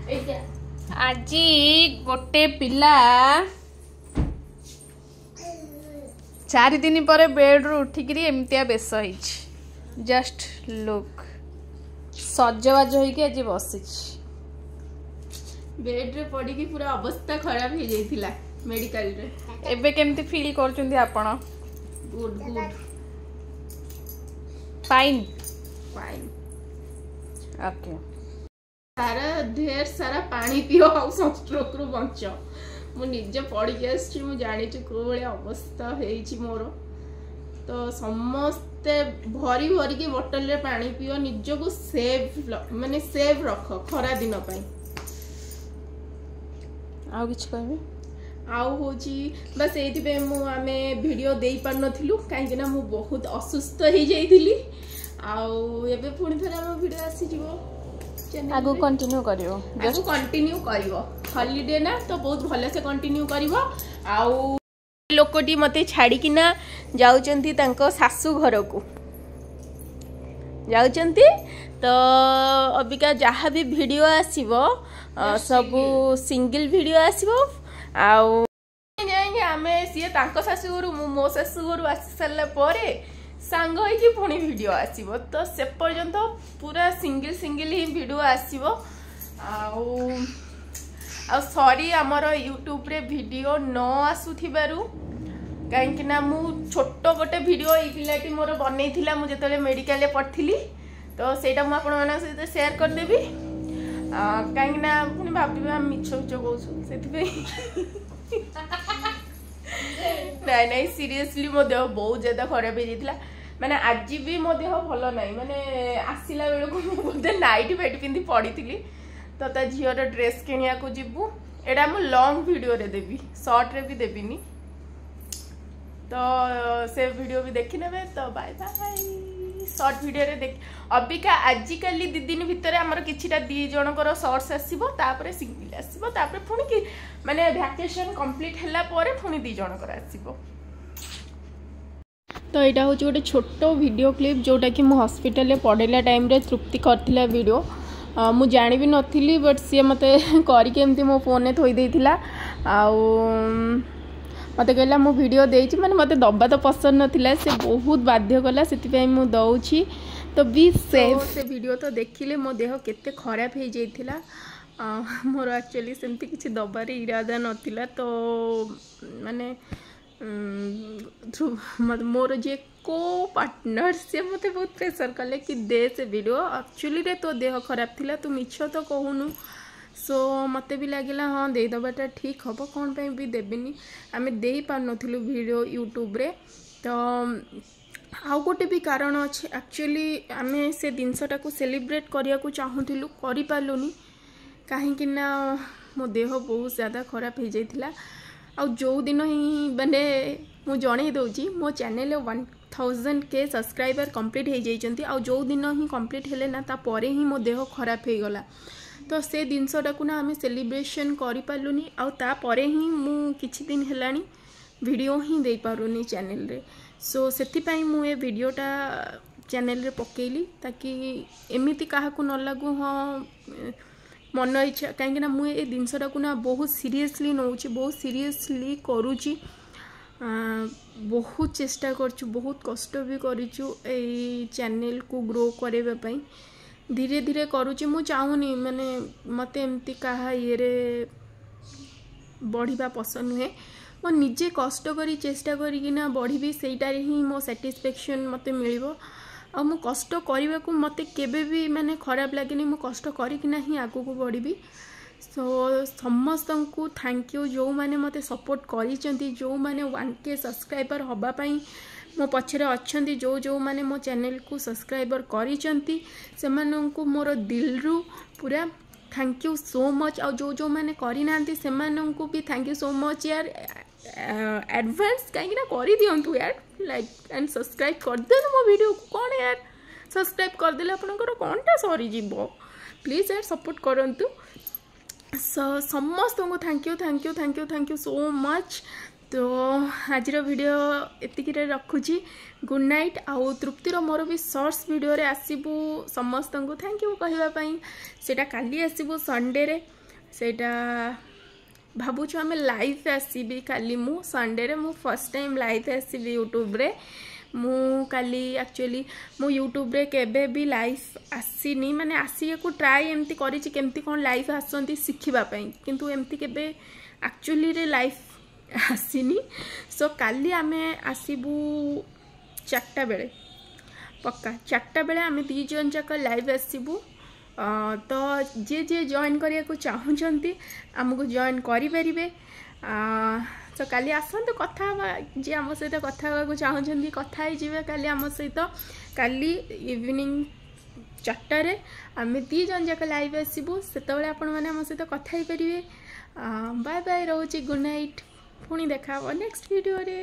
आज गोटे पिला 4 दिन पर बेड रू उठिक एमतिया बेस जस्ट लुक सजबाज होगी आज बसी बेड रे पड़ी पूरा अवस्था खराब हो जाइथिला मेडिकल रे। एबे केमती फील करचुंदी आपण? Good good fine fine okay. सारा ढेर सारा पानी पियो आ सनस्ट्रोक रु बंच। मु निजे पड़ी आसी मु जानी को भाया अवस्था होइछि मोर। तो समस्ते भरी भरी की बोतल रे पानी पियो निज को सेव माने सेव रख खरा दिन पाई। आउ किछ कहबे? आउ होची बस एथि पे मु आमे वीडियो देई पार नथिलु काहे ना मु बहुत असुस्थ हो जाइथिली। आउ एबे पुणी थरे हम वीडियो आसी जीवो आगु कंटिन्यू करियो जस्ट कंटिन्यू करिवो। हॉलिडे ना तो बहुत भले से कंटिन्यू करिवो। आउ लोकटी मते छाड़ी कि ना जाउचंती तांको सासू घर को जाउचंती। तो अबिका जहाँ भी वीडियो आसीबो सब सिंगल वीडियो आसीबो। आउ जाएंगे आमे सिए तांको सासू घर मो सासू घर आसी सारला परे सांग होइकी पुणी वीडियो आसीबो। तो से पर्यंत पूरा सिंगल सिंगल ही वीडियो आसीबो। आ सॉरी हमर यूट्यूब रे वीडियो न आसुथिबारु काहेकि ना मु छोटो गोटे वीडियो ई पिलाटी मोर बनैथिला मु जेतले मेडिकल रे पढ़थिली। तो सेटा मु आपण मानक सहित शेयर कर देबी काहेकि ना पुणी भाबिबे हम मिछो मिछो कहू सेति पे नहीं नहीं सीरियसली मो देह बहुत ज्यादा खराब हो जाता। माने आज भी मो देह भल ना माने आसला बेल को बोलते नाइट पेट पिंधि पड़ी थी। तो ता झीर ड्रेस किनिया को जीवु एटा मु लॉन्ग वीडियो रे देबी शॉर्ट रे भी देबीनी। तो से वीडियो भी देखि नेबे। तो बाय बाय शॉर्ट वीडियो रे देख अबिका आजिकल 2 दिन भितर हमर किछिटा 2 जनकर शॉर्ट्स आसीबो तापरे सिंगल आसीबो तापरे पुणी कि माने वैकेशन कंप्लीट हला परे पुणी 2 जनकर आसीबो। तो यहाँ हूँ गोटे छोट वीडियो क्लिप जोटा कि मु हॉस्पिटल रे पढ़ेला टाइम रे तृप्ति करथिला वीडियो। मु जानी भी नथिली बट सी मते करके एमती मो फोन ने थोई देथिला। आउ मते कहला मु वीडियो देछि माने मते दबा तो पसंद नथिला से बहुत बाध्य कला सेति मु दउछि। तो बी सेफ से वीडियो तो देखिले मो देह केते खराब हो जाइथिला। मोर एक्चुअली सेमती किछि दबारे इरादा नथिला। तो माने मोर जे को पार्टनर से मते बहुत प्रेशर कले कि दे से वीडियो एक्चुअली रे तो देह खराब थिला तू मिछ तो कहूनु। सो मते भी लगिला हाँ दे दबाटा ठीक हम कौन पे भी देबेनी आमे दे पार नथिलु वीडियो यूट्यूब रे। तो आउ गोटे भी कारण अच्छे एक्चुअली आमे से जिनसटा को सेलिब्रेट करिया को चाहूथिलु करि पालुनी काहेकि ना मो देह बहुत ज़्यादा खराब हो जाइथिला। आ जो दिन ही माने मु जणे दउची मो चैनल 1000K सब्सक्राइबर कंप्लीट हो जाइचंती। आ जो दिन ही कंप्लीट हेले ना ता परे ही मो देह खराब हो गला। तो से जिनसटा को ना आमे सेलिब्रेशन करि पालुनी आ ता परे ही मु किछि दिन हेलानी वीडियो ही दे पारुनी चैनल रे। सो सेति पई मु ए वीडियोटा चैनल रे पकेली ताकि एमिति काहा को न लागू हाँ मन इच्छा कहीं ना मुझे जिनसटा को ना बहुत सीरियसली नौची बहुत सीरियसली करुची। बहुत चेष्टा करछु बहुत कष्ट भी करिछु ए चैनल को ग्रो करबा पई धीरे धीरे करुची। मु चाहूनी माने मते एमती कहा ये रे बढ़िबा पसंद हुए मो निजे कष्ट करी चेष्टा करी ना बढ़ी सेटा ही मो सैटिस्फैक्शन मते मिलिबो। आ मु कष्ट करने को मते केबे भी माने खराब लगे मु कष्ट करिकिना ही आगु को बढ़ी। सो समस्त को थैंक यू जो माने मते सपोर्ट करिसेंती जो माने 1K सब्सक्राइबर हबा पई मो पछरे अछंती जो जो माने मो चैनल को सब्सक्राइबर करिसेंती से मानन को मोर दिल रु पूरा थैंक यू सो मच। आ जो जो माने करि नांती से मानन को भी थैंक यू सो मच यार एडवांस कहीं ना कर दिंतु यार लाइक एंड सब्सक्राइब कर देनु मो वीडियो को कौन यार सब्सक्राइब कर देले आपनकर कोनटा सरी जीवो प्लीज यार सपोर्ट करंतु। समस्त को thank you thank you thank you thank you thank you so much. तो आज वीडियो एतिक रखुची गुड नाइट। आउ तृप्तिर मोर भी शॉर्ट्स वीडियो रे आसीबू समस्त को थैंक यू कहवाई। सेटा काली आसीबू संडे रे सेटा भावुछु आम लाइव आसबि काली मु संडे रे मु फर्स्ट टाइम लाइव आसबि यूट्यूब रे। मु काली एक्चुअली मु यूट्यूब रे केबे भी लाइव आसीनी माने आसी को ट्राई एमती करी केमती कोन लाइव आसंती शिखिबा पई किंतु एमती केबे एक्चुअली रे लाइव आसीनी। सो काली आमे आसीबू 4टा बेले पक्का 4टा बेले आमे 2 जन जाक लाइव आसीबू। तो जे जे जॉइन करिया को चाहूचंती हमको जॉइन करि परिबे। तो काली आसंतु कथा जे आम सहित कथा को चाहूचंती कथा ही जिवे काली आम सहित। काली इवनिंग 4टा रे आमे 2 जन जाक लाइव आसीबू सेतबेले आपण माने आम सहित कथा ही परिबे। बाय बाय रोची गुड नाइट पुणी देखा नेक्स्ट वीडियो रे।